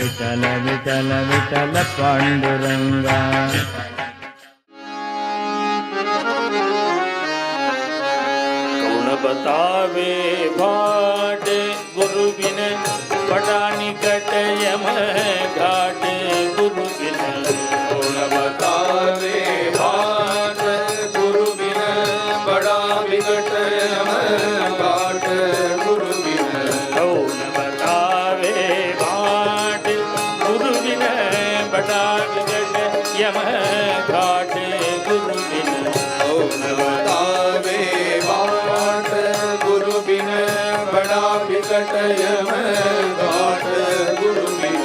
विठल विठल विठल पांडुरंगा। कौन बतावे भाट गुरु बिन बड़ा निकट यम घाट गुरु बिन। कौन बतावे भाट गुरु बिन बड़ा निकट यम घाट गुरु बिन। कौन बतावे भाट गुरु बिन बड़ा निकट यम घाट गुरु बिन। कौन बतावे भाट गुरु बिन बड़ा निकट यम घाट गुरु बिन।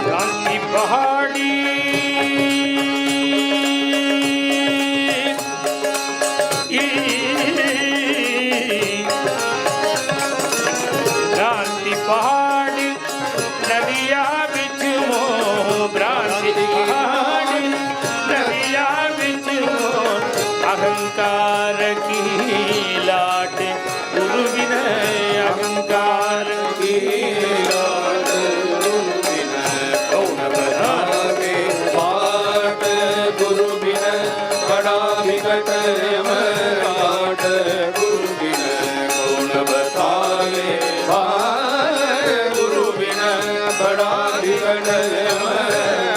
क्रांति पहाड़ी क्रांति पहाड़ी नदिया बिच मोह। भ्रांति पहाड़ी नदिया बिच मोह। अहंकार की लाट गुरु बिन अहंकार की लाट गुरु बिन। कौन बतावे भाट गुरु बिन बड़ा निकट यम घाट गुरु बिन। कौन बतावे भाट गुरु बिन बड़ा निकट यम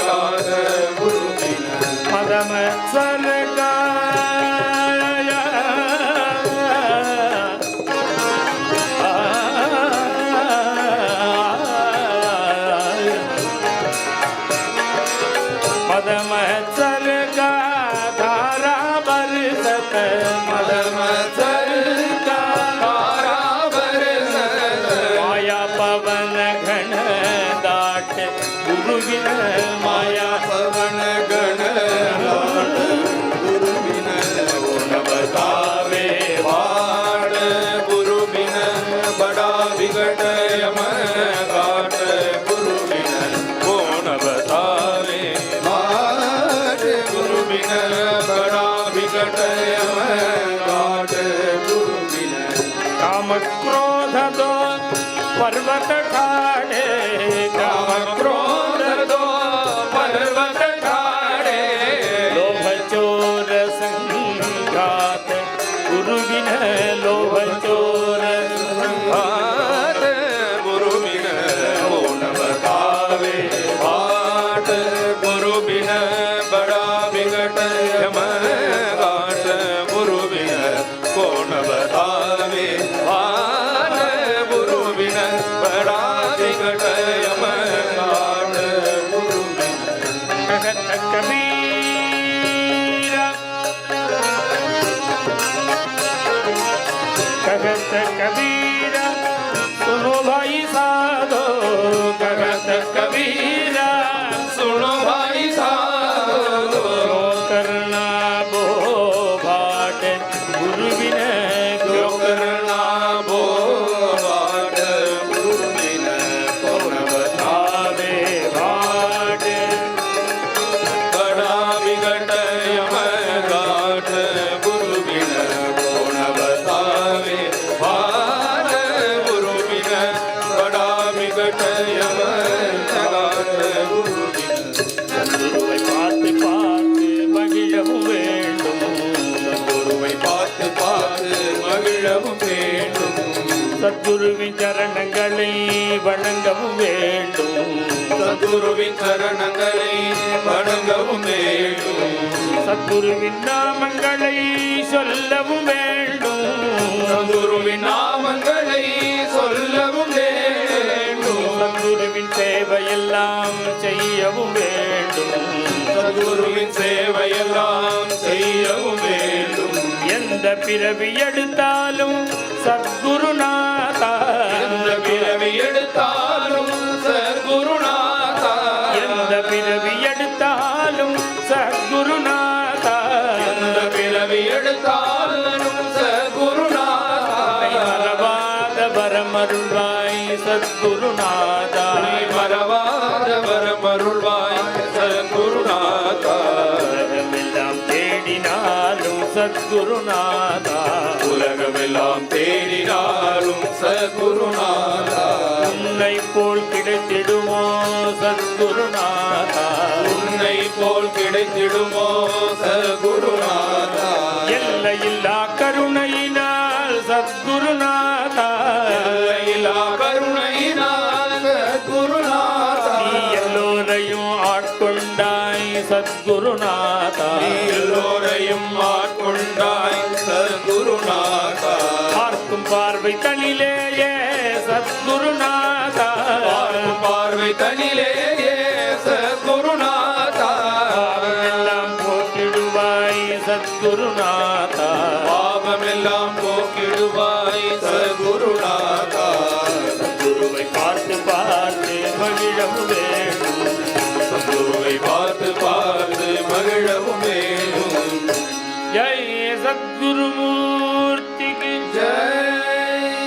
घाट गुरु बिन। पदम मदम चल का धारा बरसत। मदम चल का धारा बरसत। माया पवन घन दाट गुरु बिन। माया पवन गण लाट गुरु बिन। कौन बतावे भाट गुरु बिन बड़ा विकट यम घाट गुरु बिन। कौन बतावे भाट गुरु बिन बड़ा विकट यम घाट गुरु बिन। काम क्रोध दो पर्वत ठाड़े। काम क्रोध दो पर्वत ठाड़े। लोभ चोर संघात गुरु बिन। लोभ चोर भाट गुरु बिन। कौन बतावे भाट गुरु बिन बड़ा विकट यम घाट गुरु बिन। कौन बतावे भाट गुरु बिन बड़ा विकट यम घाट गुरु बिन। कहत कबीरा कहत कबीरा सुनो भाई साधो। कहत कबीरा सुनो भाई साधो। क्यों करना बो भाट गुरु बिन। क्यों करना बो भाट गुरु बिन। कौन बतावे भाट बड़ा विकट यम घाट गुरु बिन। कौन बतावे भाट गुरु बिन बड़ा विकट यम घाट गुरु बिन। குருவை பார்த்து பார்த்து மகிழவும் வேண்டும். குருவை பார்த்து பார்த்து மகிழவும் வேண்டும். சத்குருவின் சரணங்களை வணங்கவும் வேண்டும். சத்குருவின் சரணங்களை வணங்கவும் வேண்டும். சத்குருவின் நாமங்களை சொல்லவும் வேண்டும். சத்குருவின் நாமங்களை சொல்லவும் வேண்டும். சத்குருவின் சேவையெல்லாம் செய்யவும் வேண்டும். சத்குருவின் சேவையெல்லாம் செய்யவும் வேண்டும். எந்த பிறவி எடுத்தாலும் சத்குருநாதா. எந்த பிறவி எடுத்தாலும் சத்குருநாதா. எந்த பிறவி எடுத்தாலும் சத்குருநாதா. எந்த பிறவி எடுத்தாலும் சத்குருநாதா. மறவாத வரமருள்வாய் சத்குருநாதா. மறவாத வரமருள்வாய் சத்குருநாதா. உலகமெல்லாம் தேடினாலும் சத்குருநாதா. உலகமெல்லாம் தேடினாலும் சத்குருநாதா. உன்னை போல் கிடைத்திடுமோ சத்குருநாதா உன்னை போல் கிடைத்திடுமோ சத்குருநாதா எல்லையில்லா கருணையினால் சத்குருநாதா எல்லையில்லா கருணையினால் சத்குருநாதா நீ எல்லோரையும் ஆட்கொண்டாய் சத்குருநாதா நீ எல்லோரையும் ஆட்கொண்டாய் சத்குருநாதா பார்க்கும் பார்வை தனிலேயே சத்குருநாதா பார்வை தனிலே